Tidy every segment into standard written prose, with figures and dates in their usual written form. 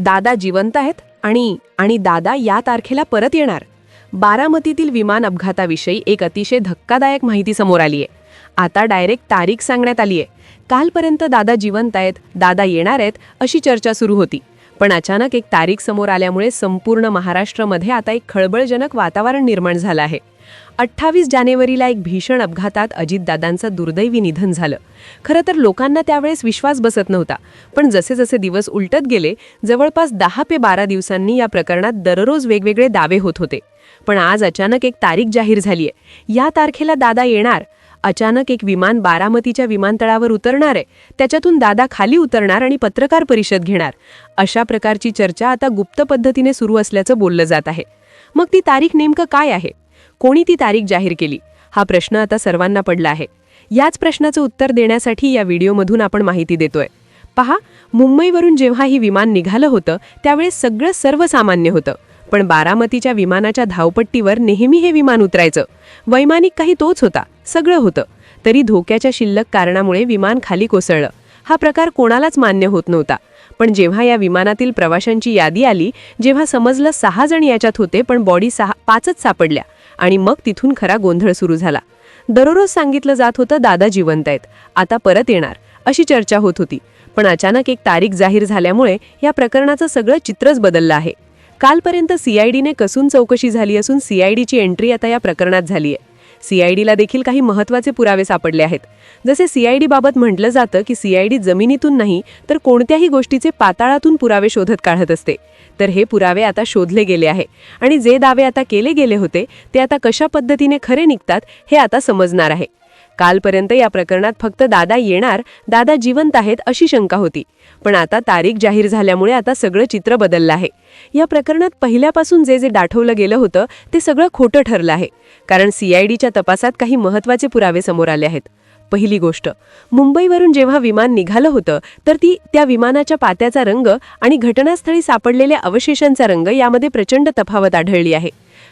दादा जिवंत आहेत आणि आणि दादा या तारखेला परत येणार. बारामतीतील विमान अपघाताविषयी एक अतिशय धक्कादायक माहिती समोर आली आहे. आता डायरेक्ट तारीख सांगण्यात आली आहे. कालपर्यंत दादा जिवंत आहेत, दादा येणार आहेत अशी चर्चा सुरू होती. पण अचानक एक तारीख समोर आल्यामुळे संपूर्ण महाराष्ट्रामध्ये आता एक खळबळजनक वातावरण निर्माण झालं आहे. 28 जानेवारीला एक भीषण अपघातात अजितदादांचं दुर्दैवी निधन झालं. खरं तर लोकांना त्यावेळेस विश्वास बसत नव्हता, पण जसे जसे दिवस उलटत गेले जवळपास 10 ते 12 दिवसांनी या प्रकरणात दररोज वेगवेगळे दावे होत होते. पण आज अचानक एक तारीख जाहीर झालीय. या तारखेला दादा येणार. अचानक एक विमान बारामतीच्या विमानतळावर उतरणार आहे, त्याच्यातून दादा खाली उतरणार आणि पत्रकार परिषद घेणार. अशा प्रकारची चर्चा आता गुप्त पद्धतीने सुरू असल्याचं बोललं जात आहे. मग ती तारीख नेमकं काय आहे? कोणी ती तारीख जाहीर केली? हा प्रश्न आता सर्वांना पडला आहे. याच प्रश्नाचं उत्तर देण्यासाठी या व्हिडिओमधून आपण माहिती देतोय. पहा, मुंबईवरून जेव्हा ही विमान निघालं होतं त्यावेळेस सगळं सर्वसामान्य होतं. पण बारामतीच्या विमानाच्या धावपट्टीवर नेहमी हे विमान उतरायचं. वैमानिक काही तोच होता, सगळं होतं. तरी धोक्याच्या शिल्लक कारणामुळे विमान खाली कोसळलं. हा प्रकार कोणालाच मान्य होत नव्हता. पण जेव्हा या विमानातील प्रवाशांची यादी आली, जेव्हा समजलं 6 जण याच्यात होते पण बॉडी 5च सापडल्या, आणि मग तिथून खरा गोंधळ सुरू झाला. दररोज सांगितलं जात होतं दादा जिवंत आहेत, आता परत येणार अशी चर्चा होत होती. पण अचानक एक तारीख जाहीर झाल्यामुळे या प्रकरणाचं सगळं चित्रच बदललं आहे. कालपर्यंत सीआयडीने कसून चौकशी झाली असून सीआयडीची एंट्री आता या प्रकरणात झाली आहे. सीआयडीला देखील काही महत्त्वाचे पुरावे सापडले आहेत. जसे सीआयडी बाबत म्हटलं जातं की सीआयडी जमिनीतून नाही तर कोणत्याही गोष्टीचे पाताळातून पुरावे शोधत काढत असते. तर हे पुरावे आता शोधले गेले आहे आणि जे दावे आता केले गेले होते ते आता कशा पद्धतीने खरे निघतात हे आता समजणार आहे. कालपर्यंत या प्रकरणात फक्त दादा येणार, दादा जिवंत आहेत अशी शंका होती. पण आता तारीख जाहीर झाल्यामुळे आता सगळं चित्र बदललं आहे. या प्रकरणात पहिल्यापासून जे दाठवलं गेलं होतं ते सगळं खोटं ठरलं आहे. कारण सीआयडीच्या तपासात काही महत्त्वाचे पुरावे समोर आले आहेत. पहिली गोष्ट, मुंबईवरून जेव्हा विमान निघालं होतं तर त्या विमानाच्या पात्याचा रंग आणि घटनास्थळी सापडलेल्या अवशेषांचा रंग यामध्ये प्रचंड तफावत आढळली आहे.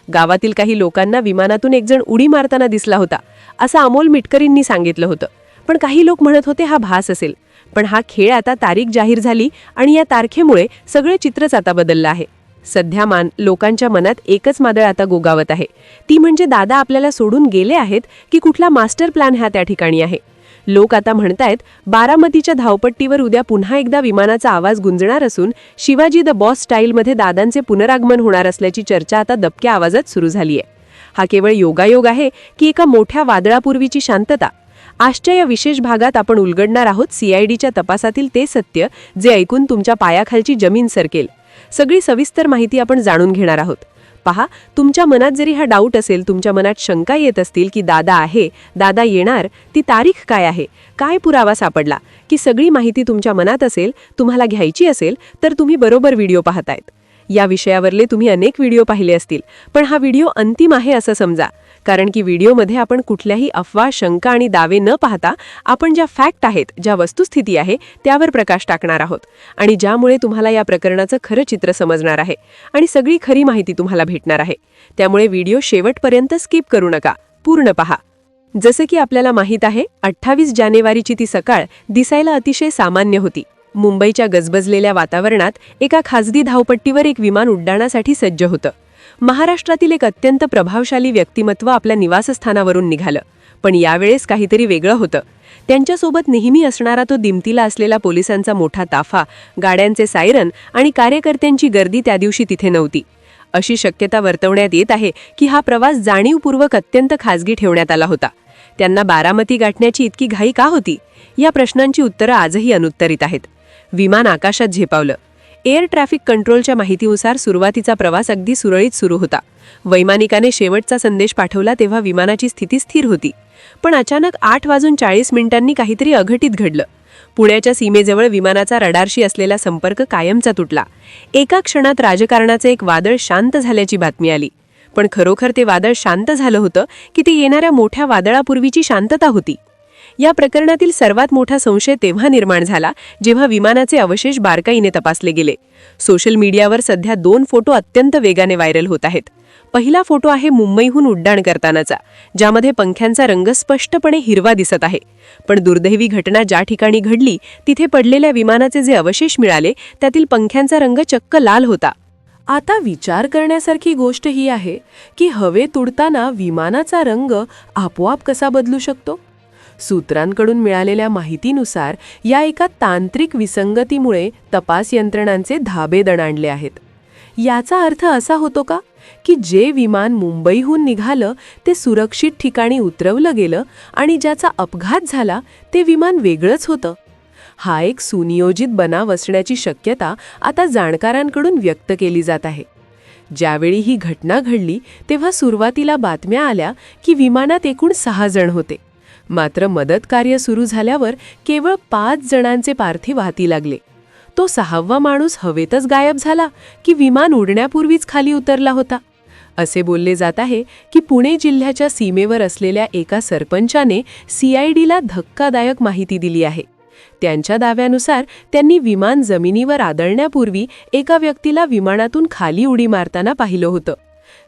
गावातील काही लोकांना विमानातून एक जण उडी मारताना दिसला होता असं अमोल मिटकरींनी सांगितलं होतं. पण काही लोक म्हणत होते हा भास असेल. पण हा खेळ आता तारीख जाहीर झाली आणि या तारखेमुळे सगळे चित्रच आता बदललं आहे. सध्या लोकांच्या मनात एकच मादळ आता गोगावत आहे. ती म्हणजे दादा आपल्याला सोडून गेले आहेत की कुठला मास्टर प्लॅन हा त्या ठिकाणी आहे. लोक आता म्हणतायत बारामतीच्या धावपट्टीवर उद्या पुन्हा एकदा विमानाचा आवाज गुंजणार असून शिवाजी द बॉस स्टाईलमध्ये दादांचे पुनरागमन होणार असल्याची चर्चा आता दबक्या आवाजात सुरू झाली आहे. हा केवळ योगायोग आहे की एका मोठ्या वादळापूर्वीची शांतता? आजच्या या विशेष भागात आपण उलगडणार आहोत सीआयडीच्या तपासातील ते सत्य जे ऐकून तुमच्या पायाखालची जमीन सरकेल. सगळी सविस्तर माहिती आपण जाणून घेणार आहोत. पहा, तुमच्या मनात जरी हा डाऊट असेल, तुमच्या मनात शंका येत असतील की दादा आहे, दादा येणार, ती तारीख काय आहे, काय पुरावा सापडला, की सगळी माहिती तुमच्या मनात असेल, तुम्हाला घ्यायची असेल तर तुम्ही बरोबर व्हिडिओ पाहतायत. या विषयावरले तुम्ही अनेक व्हिडिओ पाहिले असतील, पण हा व्हिडिओ अंतिम आहे असं समजा. कारण की व्हिडिओमध्ये आपण कुठल्याही अफवा, शंका आणि दावे न पाहता आपण ज्या फॅक्ट आहेत, ज्या वस्तुस्थिती आहे त्यावर प्रकाश टाकणार आहोत आणि ज्यामुळे तुम्हाला या प्रकरणाचं खरं चित्र समजणार आहे आणि सगळी खरी माहिती तुम्हाला भेटणार आहे. त्यामुळे व्हिडिओ शेवटपर्यंत स्किप करू नका, पूर्ण पहा. जसे की आपल्याला माहीत आहे, 28 जानेवारीची ती सकाळ दिसायला अतिशय सामान्य होती. मुंबईच्या गजबजलेल्या वातावरणात एका खासगी धावपट्टीवर एक विमान उड्डाणासाठी सज्ज होतं. महाराष्ट्रातील एक अत्यंत प्रभावशाली व्यक्तिमत्व आपल्या निवासस्थानावरून निघालं. पण यावेळेस काहीतरी वेगळं होतं. त्यांच्यासोबत नेहमी असणारा तो दिमतीला असलेला पोलिसांचा मोठा ताफा, गाड्यांचे सायरन आणि कार्यकर्त्यांची गर्दी त्या दिवशी तिथे नव्हती. अशी शक्यता वर्तवण्यात येत आहे की हा प्रवास जाणीवपूर्वक अत्यंत खासगी ठेवण्यात आला होता. त्यांना बारामती गाठण्याची इतकी घाई का होती? या प्रश्नांची उत्तरं आजही अनुत्तरित आहेत. विमान आकाशात झेपावलं. एअर ट्रॅफिक कंट्रोलच्या माहितीनुसार सुरुवातीचा प्रवास अगदी सुरळीत सुरू होता. वैमानिकाने शेवटचा संदेश पाठवला तेव्हा विमानाची स्थिती स्थिर होती. पण अचानक 8:40 काहीतरी अघटित घडलं. पुण्याच्या सीमेजवळ विमानाचा रडारशी असलेला संपर्क कायमचा तुटला. एका क्षणात राजकारणाचे एक वादळ शांत झाल्याची बातमी आली. पण खरोखर ते वादळ शांत झालं होतं की ते येणाऱ्या मोठ्या वादळापूर्वीची शांतता होती? या प्रकरणातील सर्वात मोठा संशय तेव्हा निर्माण झाला जेव्हा विमानाचे अवशेष बारकाईने तपासले गेले. सोशल मीडियावर सध्या 2 फोटो अत्यंत वेगाने व्हायरल होत आहेत. पहिला फोटो आहे मुंबईहून उड्डाण करतानाचा, ज्यामध्ये पंख्यांचा रंग स्पष्टपणे हिरवा दिसत आहे. पण दुर्दैवी घटना ज्या ठिकाणी घडली तिथे पडलेल्या विमानाचे जे अवशेष मिळाले त्यातील पंख्यांचा रंग चक्क लाल होता. आता विचार करण्यासारखी गोष्ट ही आहे की हवेत उडताना विमानाचा रंग आपोआप कसा बदलू शकतो. सूत्रांकडून मिळालेल्या माहितीनुसार या एका तांत्रिक विसंगतीमुळे तपास यंत्रणांचे धाबे दणाणले आहेत. याचा अर्थ असा होतो का की जे विमान मुंबईहून निघालं ते सुरक्षित ठिकाणी उतरवलं गेलं आणि ज्याचा अपघात झाला ते विमान वेगळंच होतं. हा एक सुनियोजित बनाव असण्याची शक्यता आता जाणकारांकडून व्यक्त केली जात आहे. ज्यावेळी ही घटना घडली तेव्हा सुरुवातीला बातम्या आल्या की विमानात एकूण 6 जण होते. मात्र मदत कार्य सुरू झाल्यावर केवळ 5 जणांचे पार्थिव हाती लागले. तो 6वा माणूस हवेतच गायब झाला की विमान उडण्यापूर्वीच खाली उतरला होता. असे बोलले जात आहे की पुणे जिल्ह्याच्या सीमेवर असलेल्या एका सरपंचाने CIDला धक्कादायक माहिती दिली आहे. त्यांच्या दाव्यानुसार त्यांनी विमान जमिनीवर आदळण्यापूर्वी एका व्यक्तीला विमानातून खाली उडी मारताना पाहिलं होतं.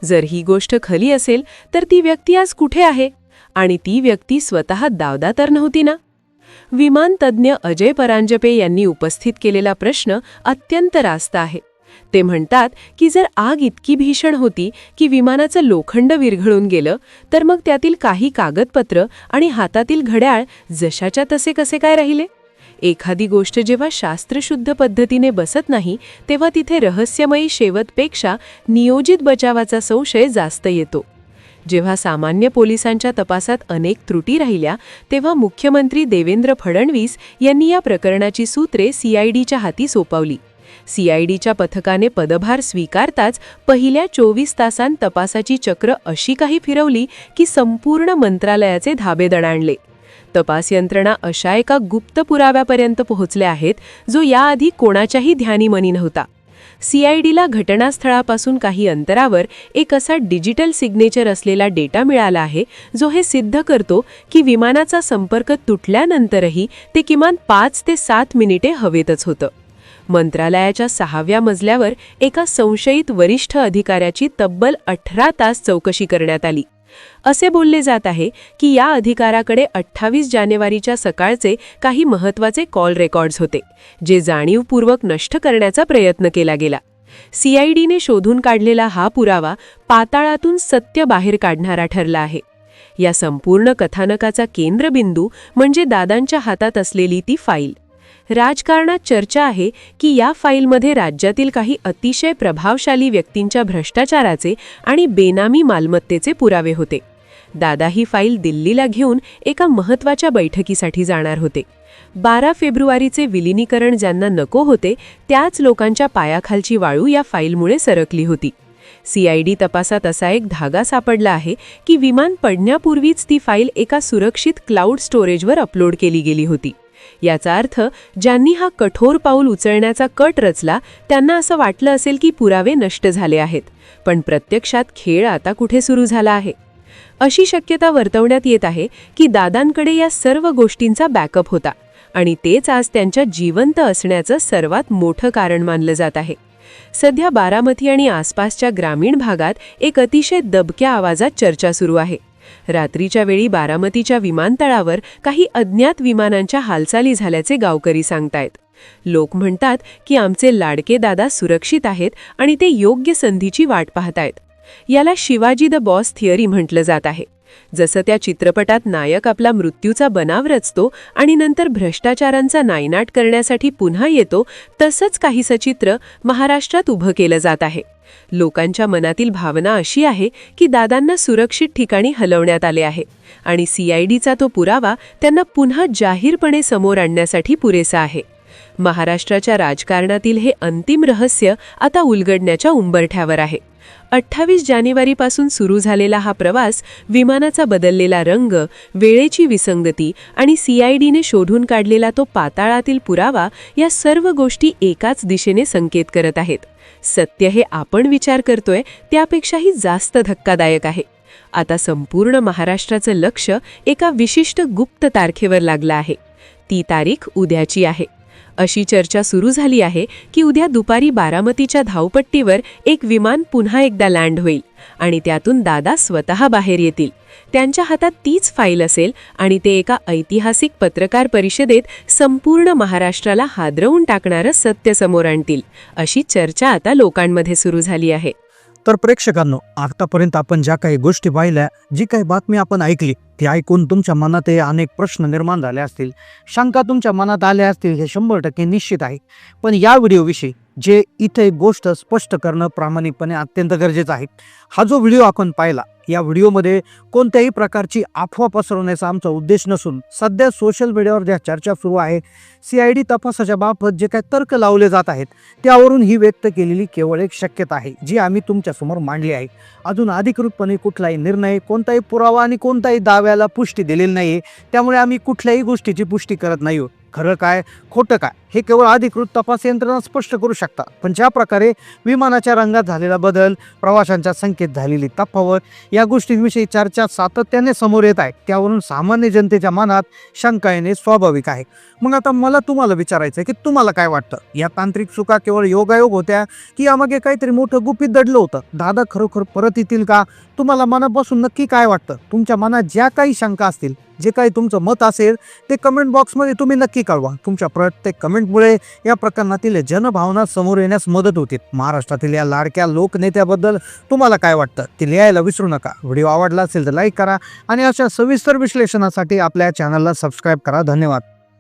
जर ही गोष्ट खरी असेल तर ती व्यक्ती आज कुठे आहे आणि ती व्यक्ती स्वतः दावदा तर नव्हती ना. विमान तज्ज्ञ अजय परांजपे यांनी उपस्थित केलेला प्रश्न अत्यंत रास्त आहे. ते म्हणतात की जर आग इतकी भीषण होती की विमानाचं लोखंड विरघळून गेलं तर मग त्यातील काही कागदपत्र आणि हातातील घड्याळ जशाच्या तसे कसे काय राहिले. एखादी गोष्ट जेव्हा शास्त्रशुद्ध पद्धतीने बसत नाही तेव्हा तिथे रहस्यमयी शेवटपेक्षा नियोजित बचावाचा संशय जास्त येतो. जेव्हा सामान्य पोलिसांच्या तपासात अनेक त्रुटी राहिल्या तेव्हा मुख्यमंत्री देवेंद्र फडणवीस यांनी या प्रकरणाची सूत्रे CIDच्या हाती सोपवली. CIDच्या पथकाने पदभार स्वीकारताच पहिल्या 24 तासांत तपासाची चक्र अशी काही फिरवली की संपूर्ण मंत्रालयाचे धाबे दणाणले. तपास यंत्रणा अशा एका गुप्त पुराव्यापर्यंत पोहोचल्या आहेत जो याआधी कोणाच्याही ध्यानीमनी नव्हता. CIDला घटनास्थळापासून काही अंतरावर एक असा डिजिटल सिग्नेचर असलेला डेटा मिळाला आहे जो हे सिद्ध करतो की विमानाचा संपर्क तुटल्यानंतरही ते किमान 5 ते 7 मिनिटे हवेतच होतं. मंत्रालयाच्या 6व्या मजल्यावर एका संशयित वरिष्ठ अधिकाऱ्याची तब्बल 18 तास चौकशी करण्यात आली. असे बोलले जात आहे की या अधिकाराकडे 28 जानेवारीच्या सकाळचे काही महत्त्वाचे कॉल रेकॉर्ड्स होते जे जाणीवपूर्वक नष्ट करण्याचा प्रयत्न केला गेला. CIDने शोधून काढलेला हा पुरावा पाताळातून सत्य बाहेर काढणारा ठरला आहे. या संपूर्ण कथानकाचा केंद्रबिंदू म्हणजे दादांच्या हातात असलेली ती फाईल. राजकारणात चर्चा आहे की या फाईलमध्ये राज्यातील काही अतिशय प्रभावशाली व्यक्तींच्या भ्रष्टाचाराचे आणि बेनामी मालमत्तेचे पुरावे होते. दादा ही फाईल दिल्लीला घेऊन एका महत्त्वाच्या बैठकीसाठी जाणार होते. 12 फेब्रुवारीचे विलिनीकरण ज्यांना नको होते त्याच लोकांच्या पायाखालची वाळू या फाईलमुळे सरकली होती. CID तपासात असा एक धागा सापडला आहे की विमान पडण्यापूर्वीच ती फाईल एका सुरक्षित क्लाउड स्टोरेजवर अपलोड केली गेली होती. याचा अर्थ ज्यांनी हा कठोर पाऊल उचलण्याचा कट रचला त्यांना असं वाटलं असेल की पुरावे नष्ट झाले आहेत, पण प्रत्यक्षात खेळ आता कुठे सुरू झाला आहे. अशी शक्यता वर्तवण्यात येत आहे की दादांकडे या सर्व गोष्टींचा बॅकअप होता आणि तेच आज त्यांच्या जिवंत असण्याचं सर्वात मोठं कारण मानलं जात आहे. सध्या बारामती आणि आसपासच्या ग्रामीण भागात एक अतिशय दबक्या आवाजात चर्चा सुरू आहे. रात्रीच्या वेळी बारामतीच्या विमानतळावर काही अज्ञात विमानांच्या हालचाली झाल्याचे गावकरी सांगतायत. लोक म्हणतात की आमचे लाडके दादा सुरक्षित आहेत आणि ते योग्य संधीची वाट पाहतायत. याला शिवाजी द बॉस थिअरी म्हटलं जात आहे. जसं त्या चित्रपटात नायक आपला मृत्यूचा बनाव रचतो आणि नंतर भ्रष्टाचारांचा नायनाट करण्यासाठी पुन्हा येतो, तसंच काहीसं चित्र महाराष्ट्रात उभं केलं जात आहे. लोकांच्या मनातील भावना अशी आहे की दादांना सुरक्षित ठिकाणी हलवण्यात आले आहे आणि CIDचा तो पुरावा त्यांना पुन्हा जाहीरपणे समोर आणण्यासाठी पुरेसा आहे. महाराष्ट्राच्या राजकारणातील हे अंतिम रहस्य आता उलगडण्याच्या उंबरठ्यावर आहे. 28 जानेवारीपासून सुरू झालेला हा प्रवास विमानाचा बदललेला रंग, वेळेची विसंगती आणि CIDने शोधून काढलेला तो पाताळातील पुरावा या सर्व गोष्टी एकाच दिशेने संकेत करत आहेत. सत्य हे आपण विचार करतोय त्यापेक्षाही जास्त धक्कादायक आहे. आता संपूर्ण महाराष्ट्राचं लक्ष एका विशिष्ट गुप्त तारखेवर लागलं आहे. ती तारीख उद्याची आहे. अशी चर्चा सुरू झाली आहे की उद्या दुपारी बारामतीच्या धावपट्टीवर एक विमान पुन्हा एकदा लँड होईल आणि त्यातून दादा स्वतः बाहेर येतील. त्यांच्या हातात तीच फाईल असेल आणि ते एका ऐतिहासिक पत्रकार परिषदेत संपूर्ण महाराष्ट्राला हादरवून टाकणारं सत्य समोर आणतील, अशी चर्चा आता लोकांमध्ये सुरू झाली आहे. तर प्रेक्षकांनो, आतापर्यंत आपण ज्या काही गोष्टी पाहिल्या, जी काही बातमी आपण ऐकली, ती ऐकून तुमच्या मनात अनेक प्रश्न निर्माण झाले असतील, शंका तुमच्या मनात आल्या असतील, हे 100% निश्चित आहे. पण या व्हिडिओविषयी जे इथे एक गोष्ट स्पष्ट करणं प्रामाणिकपणे अत्यंत गरजेचं आहे. हा जो व्हिडिओ आपण पाहिला, या व्हिडिओमध्ये कोणत्याही प्रकारची अफवा पसरवण्याचा आमचा उद्देश नसून सध्या सोशल मीडियावर ज्या चर्चा सुरू आहे, CID तपासाच्या बाबत जे काही तर्क लावले जात आहेत, त्यावरून ही व्यक्त केलेली केवळ एक शक्यता आहे, जी आम्ही तुमच्यासमोर मांडली आहे. अजून अधिकृतपणे कुठलाही निर्णय, कोणताही पुरावा आणि कोणताही दाव्याला पुष्टी दिलेली नाही. त्यामुळे आम्ही कुठल्याही गोष्टीची पुष्टी करत नाही. खरं काय खोटं काय हे केवळ अधिकृत तपास यंत्रणा स्पष्ट करू शकतात. पण ज्या प्रकारे विमानाच्या रंगात झालेला बदल, प्रवाशांच्या संख्येत झालेली तफावत, या गोष्टींविषयी चर्चा सातत्याने समोर येत आहे, त्यावरून सामान्य जनतेच्या मनात शंका येणे स्वाभाविक आहे. मग आता मला तुम्हाला विचारायचं आहे की तुम्हाला काय वाटतं, या तांत्रिक चुका केवळ योगायोग होत्या की यामागे काहीतरी मोठं गुपित दडलं होतं? दादा खरोखर परत येतील का? तुम्हाला मनापासून नक्की काय वाटतं? तुमच्या मनात ज्या काही शंका असतील, जे काही तुमचं मत असेल, ते कमेंट बॉक्समध्ये तुम्ही नक्की कळवा. तुमच्या प्रत्येक कमेंटमुळे या प्रकरणातील जनभावना समोर येण्यास मदत होते. महाराष्ट्रातील या लाडक्या लोकनेत्याबद्दल तुम्हाला काय वाटतं ते लिहायला विसरू नका. व्हिडिओ आवडला असेल तर लाईक करा आणि अशा सविस्तर विश्लेषणासाठी आपल्या चॅनलला सबस्क्राईब करा. धन्यवाद.